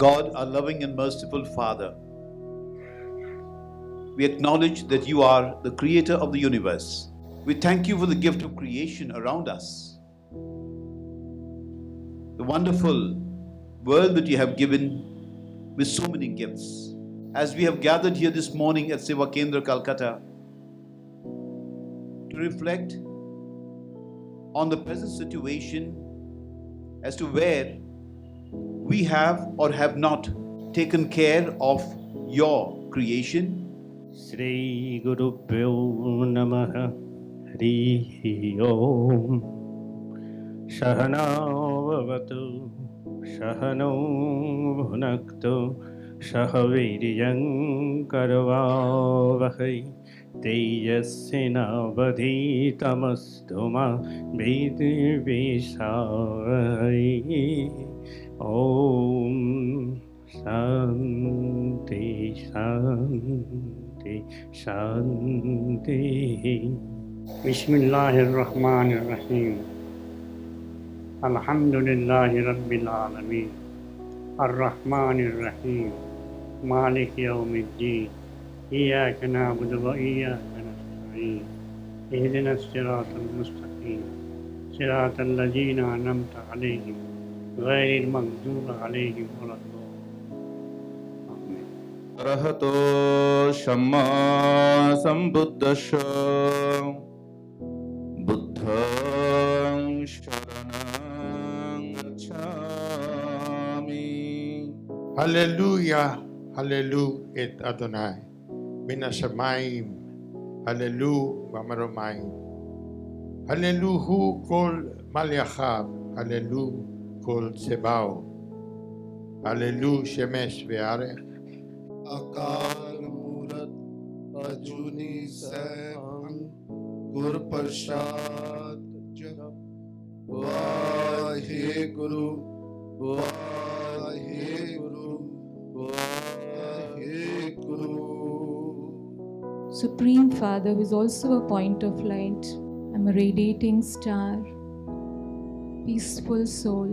God, our loving and merciful Father, we acknowledge that you are the creator of the universe. We thank you for the gift of creation around us, the wonderful world that you have given with so many gifts. As we have gathered here this morning at Seva Kendra, Calcutta, to reflect on the present situation as to where we have or have not taken care of your creation. Shri Guru Pyo Namaha Hari Om Shahanavavatu Shahano Bhunaktu Shahaviryam Karavavahai Tejasvinavadhitamastu Vidvishavahai Om Shanti Shanti Shanti. Bismillahirrahmanirrahim. Alhamdulillahi Rabbil Alameen. Ar-Rahmanir-Rahim. Malik Yawmiddin. Iyaka na'budu wa iyaka nasta'in. Ihdina as-siratal mustaqim. Siratal ladzina an'amta 'alaihim. Ghairil maghdubi 'alaihim waladdallin. Arahato Shamma Sambuddhasya Buddhang Sharanang Gacchami. Hallelujah, Hallelujah et Adonai. Minashamayim, Hallelujah, Vamaromayim. Hallelujah, Kol Malyachav, Hallelujah, Kol Sebao. Hallelujah, Shemesh Ve'arech. अकाल मूरत अजूनी सैभं गुर प्रसाद जप Wahe Guru Wahe Guru Wahe Guru. Supreme Father, who is also a point of light, I'm a radiating star, peaceful soul,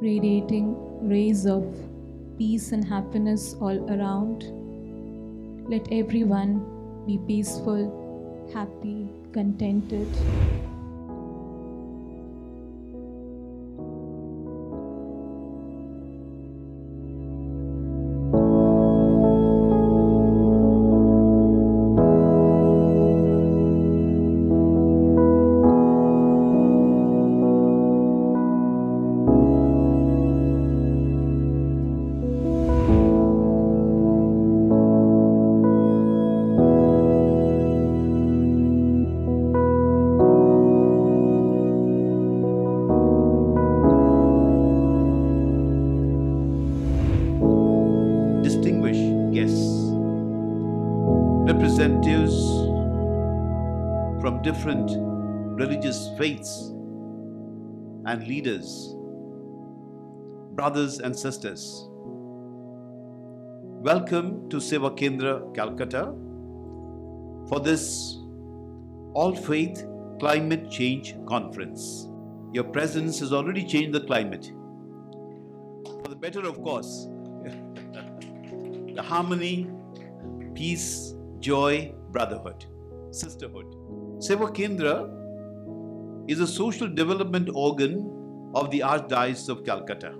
radiating rays of peace and happiness all around. Let everyone be peaceful, happy, contented. Representatives from different religious faiths and leaders, brothers and sisters, welcome to Seva Kendra, Calcutta for this All-Faith Climate Change Conference. Your presence has already changed the climate. For the better, of course. The harmony, peace, joy, brotherhood, sisterhood. Seva Kendra is a social development organ of the Archdiocese of Calcutta.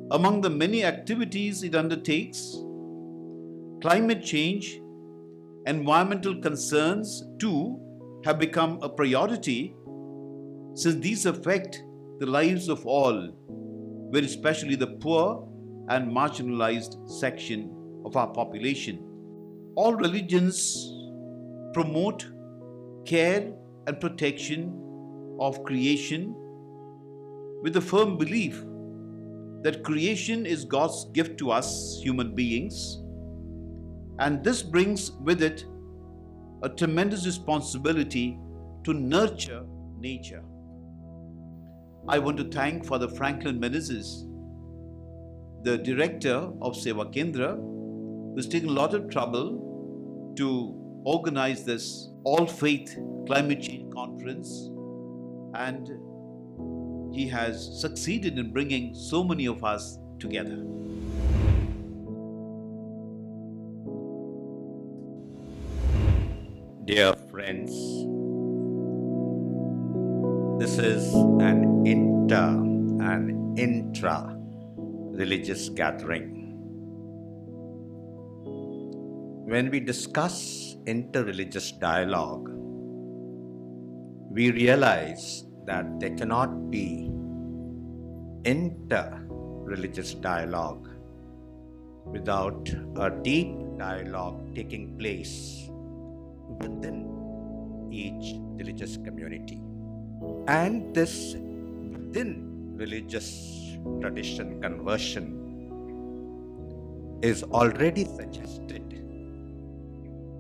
Among the many activities it undertakes, climate change, environmental concerns too have become a priority, since these affect the lives of all, very especially the poor and marginalized section of our population. All religions promote care and protection of creation with the firm belief that creation is God's gift to us human beings, and this brings with it a tremendous responsibility to nurture nature. I want to thank Father Franklin Menezes, the director of Seva Kendra, who's taken a lot of trouble to organize this all-faith climate change conference, and He has succeeded in bringing so many of us together. Dear friends, this is an intra religious gathering. When we discuss inter-religious dialogue, we realize that there cannot be inter-religious dialogue without a deep dialogue taking place within each religious community. And this within religious tradition conversion is already suggested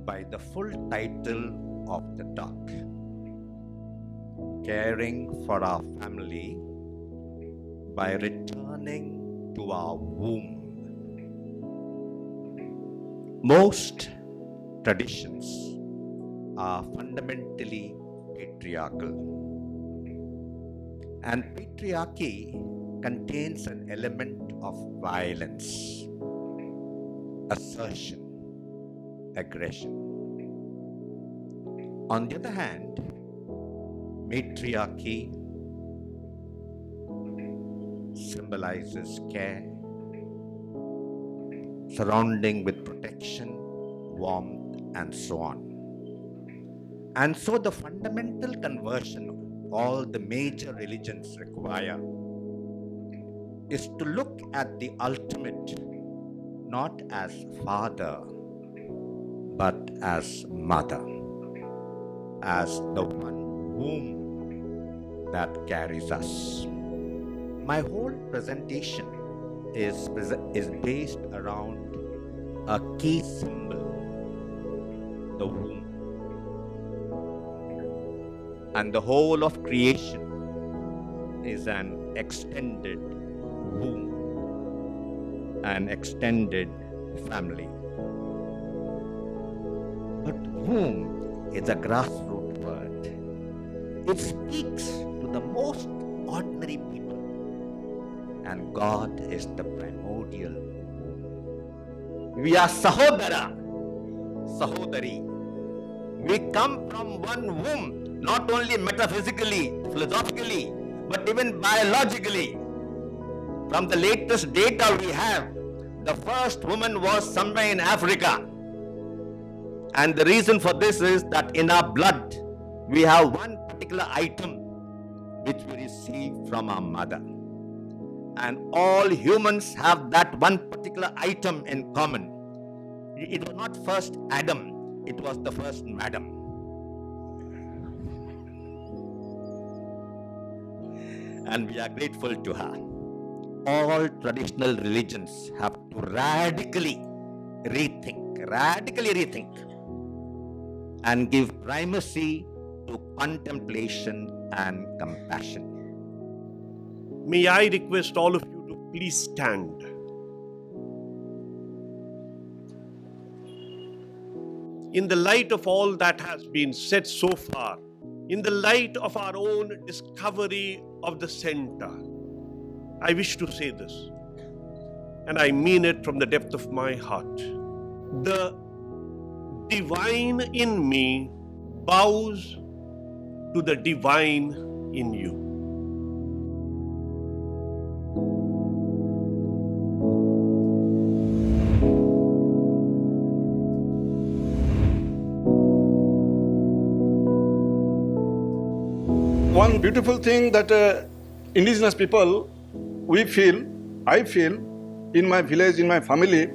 by the full title of the talk, Caring for Our Family by Returning to Our Womb. Most traditions are fundamentally patriarchal, and patriarchy contains an element of violence, assertion, aggression. On the other hand, matriarchy symbolizes care, surrounding with protection, warmth, and so on. And so the fundamental conversion all the major religions require is to look at the ultimate not as father but as mother, as the one womb that carries us. My whole presentation is based around a key symbol, the womb. And the whole of creation is an extended womb, an extended family. But womb is a grassroots word. It speaks to the most ordinary people, and God is the primordial womb. We are Sahodara, Sahodari. We come from one womb, not only metaphysically, philosophically, but even biologically. From the latest data we have, the first woman was somewhere in Africa. And the reason for this is that in our blood, we have one particular item which we receive from our mother. And all humans have that one particular item in common. It was not first Adam, it was the first madam. And we are grateful to her. All traditional religions have to radically rethink, and give primacy to contemplation and compassion. May I request all of you to please stand. In the light of all that has been said so far, in the light of our own discovery of the center, I wish to say this, and I mean it from the depth of my heart. The divine in me bows to the divine in you. One beautiful thing that indigenous people, I feel in my village, in my family,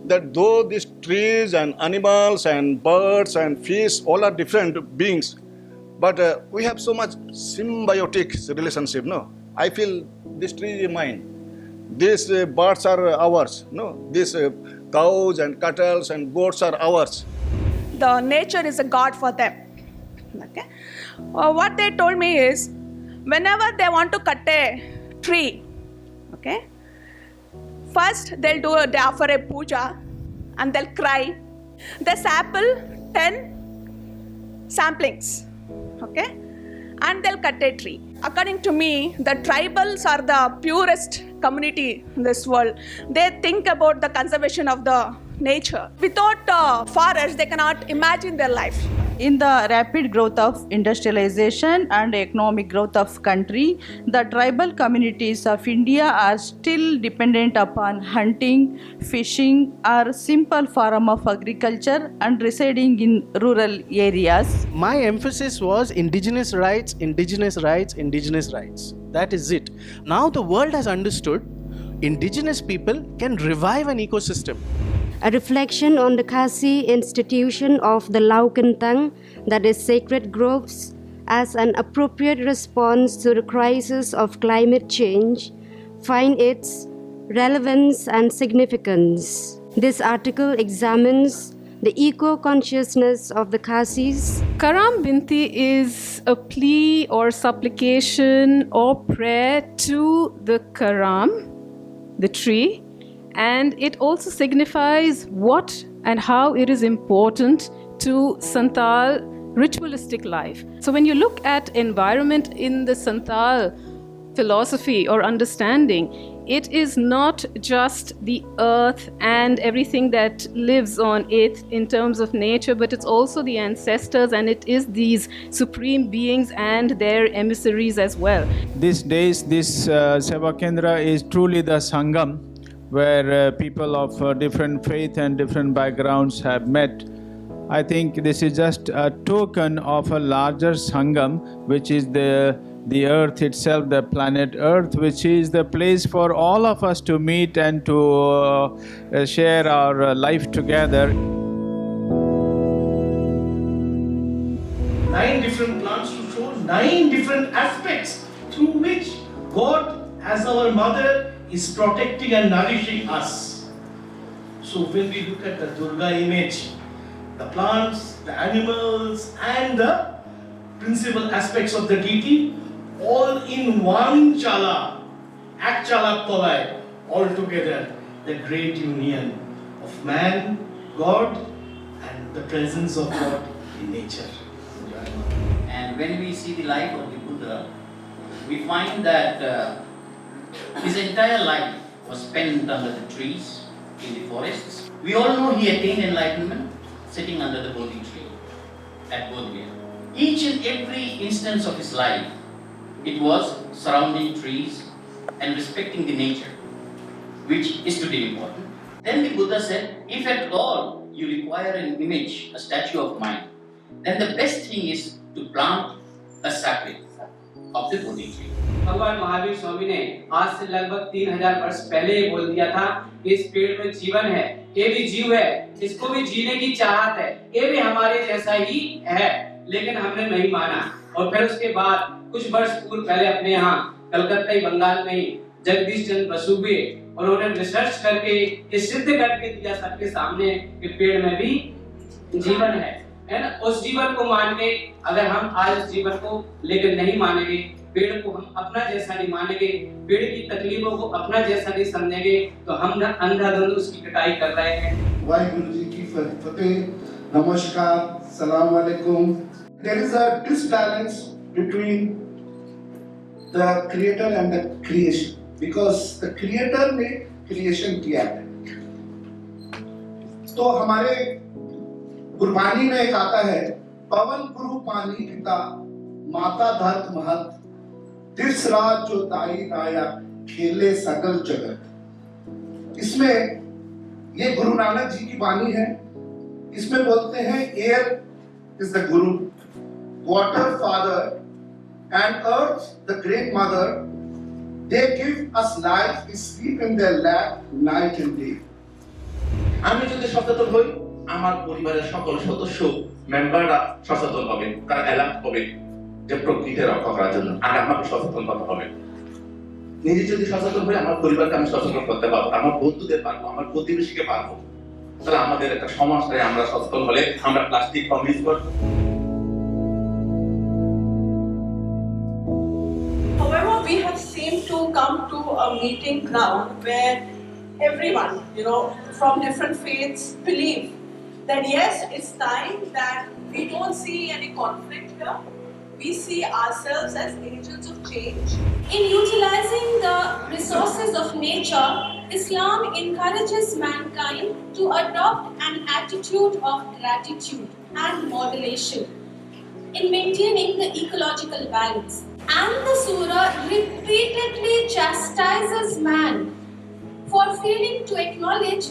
that though these trees and animals and birds and fish all are different beings, but we have so much symbiotic relationship, no? I feel this tree is mine, these birds are ours, no? These cows and cattle and goats are ours. The nature is a god for them. Okay. What they told me is, whenever they want to cut a tree, okay, first they offer a puja and they'll cry. They sample 10 samplings, okay, and they'll cut a tree. According to me, the tribals are the purest community in this world. They think about the conservation of the nature. Without forests, they cannot imagine their life. In the rapid growth of industrialization and economic growth of country, the tribal communities of India are still dependent upon hunting, fishing, or simple form of agriculture and residing in rural areas. My emphasis was indigenous rights, indigenous rights, indigenous rights. That is it. Now the world has understood indigenous people can revive an ecosystem. A reflection on the Khasi institution of the Laukantang, that is sacred groves, as an appropriate response to the crisis of climate change, find its relevance and significance. This article examines the eco-consciousness of the Khasis. Karam Binti is a plea or supplication or prayer to the Karam, the tree, and it also signifies what and how it is important to Santal ritualistic life. So when you look at environment in the Santal philosophy or understanding, it is not just the earth and everything that lives on it in terms of nature, but it's also the ancestors, and it is these supreme beings and their emissaries as well. These days, this Seva Kendra is truly the Sangam, where people of different faith and different backgrounds have met. I think this is just a token of a larger Sangam, which is the earth itself, the planet Earth, which is the place for all of us to meet and to share our life together. 9 different plants to show 9 different aspects through which God, as our mother, is protecting and nourishing us. So when we look at the Durga image, the plants, the animals, and the principal aspects of the deity, all in one chala, Ek Chala Tolai, all together, the great union of man, God, and the presence of God in nature. And when we see the life of the Buddha, we find that his entire life was spent under the trees, in the forests. We all know he attained enlightenment sitting under the Bodhi tree at Bodh Gaya. Each and every instance of his life, it was surrounding trees and respecting the nature, which is today important. Then the Buddha said, if at all you require an image, a statue of mine, then the best thing is to plant a sapling of the Bodhi tree. भगवान महावीर स्वामी ने आज से लगभग 3000 वर्ष पहले ही बोल दिया था कि इस पेड़ में जीवन है, ये भी जीव है, इसको भी जीने की चाहत है, ये भी हमारे जैसा ही है, लेकिन हमने नहीं माना। और फिर उसके बाद कुछ वर्ष पूर्व पहले अपने यहाँ कलकत्ता ही बंगाल में ही जगदीश चंद्र बसु हुए, उन्होंने रिसर्च करके ये सिद्ध करके दिया सबके सामने कि पेड़ में भी जीवन है ना। उस जीवन को मान के अगर हम आज इस जीवन को लेकर नहीं मानेंगे, पेड़ को हम अपना जैसा नहीं मानेंगे, पेड़ की तकलीफों को अपना जैसा नहीं समझेंगे, तो हम अंधाधुंध उसकी कटाई कर रहे हैं। वाहिगुरु जी की फतेह, नमस्कार, सलाम अलैकुम। There is a disbalance between the creator and the creation, because the creator ने creation किया है। तो हमारे गुरबानी में एक आता है, पवन गुरु पानी पिता माता धरत महत, तिस रात जो दाई राया खेले सगल जगत। इसमें ये गुरु नानक जी की वाणी है। इसमें बोलते हैं, air is the guru, water father and earth the great mother, they give us life, we sleep in their lap night and day. আমি যদি সচেতন হই, আমার পরিবারের সকল সদস্য মেম্বাররা সচেতন হবে, তারা অ্যালার্ট হবে যে প্রকৃতি রক্ষা করার জন্য, আর আমাকে সচেতন হতে হবে। নিজে যদি সচেতন হই, আমার পরিবারকে আমি সচেতন করতে পারবো, আমার বন্ধুদের পারবো, আমার প্রতিবেশীকে পারবো। তাহলে আমাদের একটা সমাজটাই আমরা সচেতন হলে আমরা প্লাস্টিক কম ইউজ করব। However, we have seemed to come to a meeting ground where everyone, from different faiths believe that yes, it's time that we don't see any conflict here. we see ourselves as agents of change. In utilizing the resources of nature, Islam encourages mankind to adopt an attitude of gratitude and moderation in maintaining the ecological balance. And the surah repeatedly chastises man for failing to acknowledge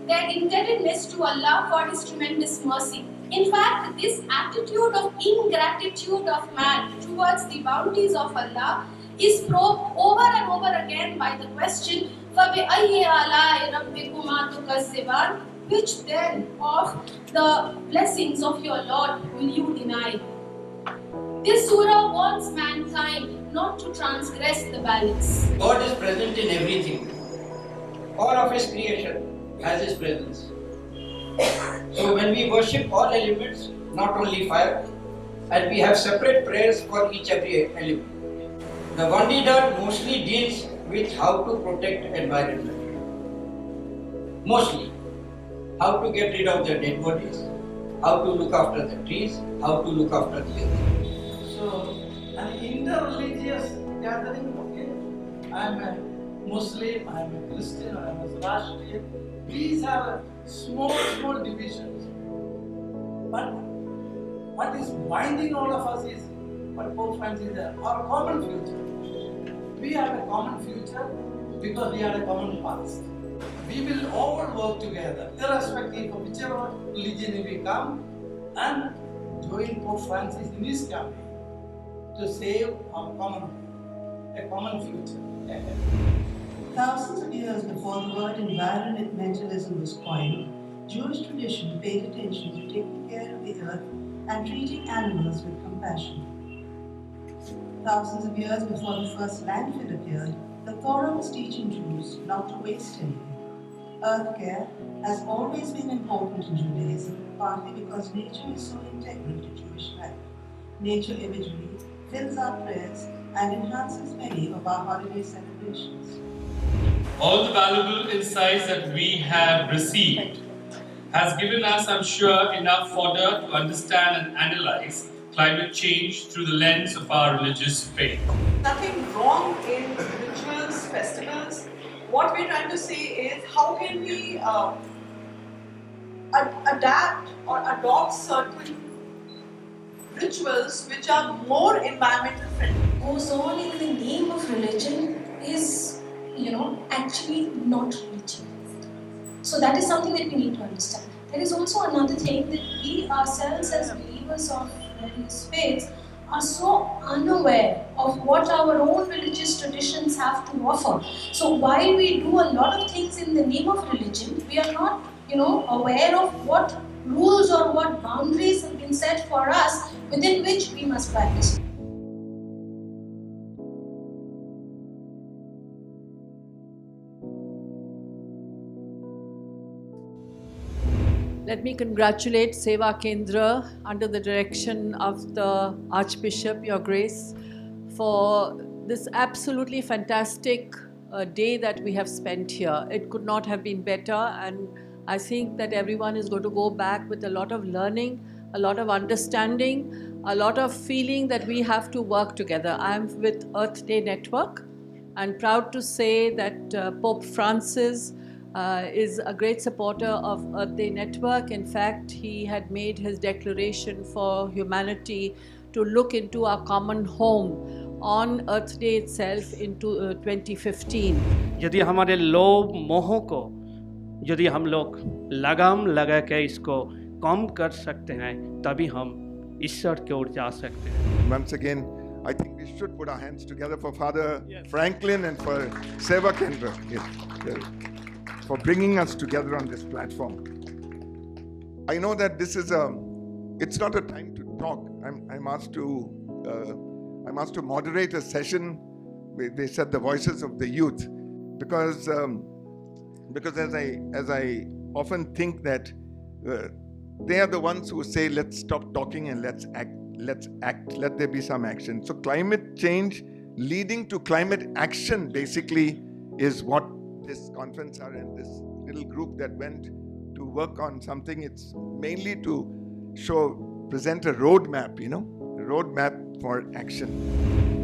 their indebtedness to Allah for His tremendous mercy. In fact, this attitude of ingratitude of man towards the bounties of Allah is probed over and over again by the question, فَبِأَيِّ آلَاءِ رَبِّكُمَا تُكَذِّبَانِ? Which then of the blessings of your Lord will you deny? This surah warns mankind not to transgress the balance. God is present in everything. All of His creation has His presence. So when we worship all elements, not only fire, and we have separate prayers for each every element. The Vandidad mostly deals with how to protect environment. Mostly. How to get rid of the dead bodies, how to look after the trees, how to look after the earth. So, an inter-religious gathering, okay? I'm a Muslim, I'm a Christian, I'm a Zoroastrian. These are small divisions. But what is binding all of us is what Pope Francis said, our common future. We have a common future because we have a common past. We will all work together, irrespective of whichever religion we come, and join Pope Francis in his campaign to save our a common future. Thousands of years before the word environmentalism was coined, Jewish tradition paid attention to taking care of the earth and treating animals with compassion. Thousands of years before the first landfill appeared, the Torah was teaching Jews not to waste anything. Earth care has always been important in Judaism, partly because nature is so integral to Jewish life. Nature imagery fills our prayers and enhances many of our holiday celebrations. All the valuable insights that we have received has given us, I'm sure, enough fodder to understand and analyze climate change through the lens of our religious faith. Nothing wrong in rituals, festivals. What we're trying to say is how can we adapt or adopt certain rituals which are more environmental friendly. Goes on in the name of religion is, actually not religion. So that is something that we need to understand. There is also another thing that we ourselves as believers of various faiths are so unaware of what our own religious traditions have to offer. So while we do a lot of things in the name of religion, we are not, aware of what rules or what boundaries have been set for us within which we must practice. Let me congratulate Seva Kendra under the direction of the Archbishop, Your Grace, for this absolutely fantastic day that we have spent here. It could not have been better, and I think that everyone is going to go back with a lot of learning, a lot of understanding, a lot of feeling that we have to work together. I am with Earth Day Network and proud to say that Pope Francis is a great supporter of Earth Day Network. In fact, he had made his declaration for humanity to look into our common home on Earth Day itself into 2015. यदि हमारे लोभ मोह को यदि हम लोग लगाम लगा के इसको कम कर सकते हैं तभी हम ईश्वर की ओर जा सकते हैं. Once again, I think we should put our hands together for Father Franklin and for Seva Kendra. For bringing us together on this platform. I know that this is it's not a time to talk. I'm asked to moderate a session. They said the voices of the youth, because as I often think that they are the ones who say let's stop talking and let's act. Let there be some action. So climate change leading to climate action basically is what this conference are, and this little group that went to work on something. It's mainly to present a roadmap, a roadmap for action.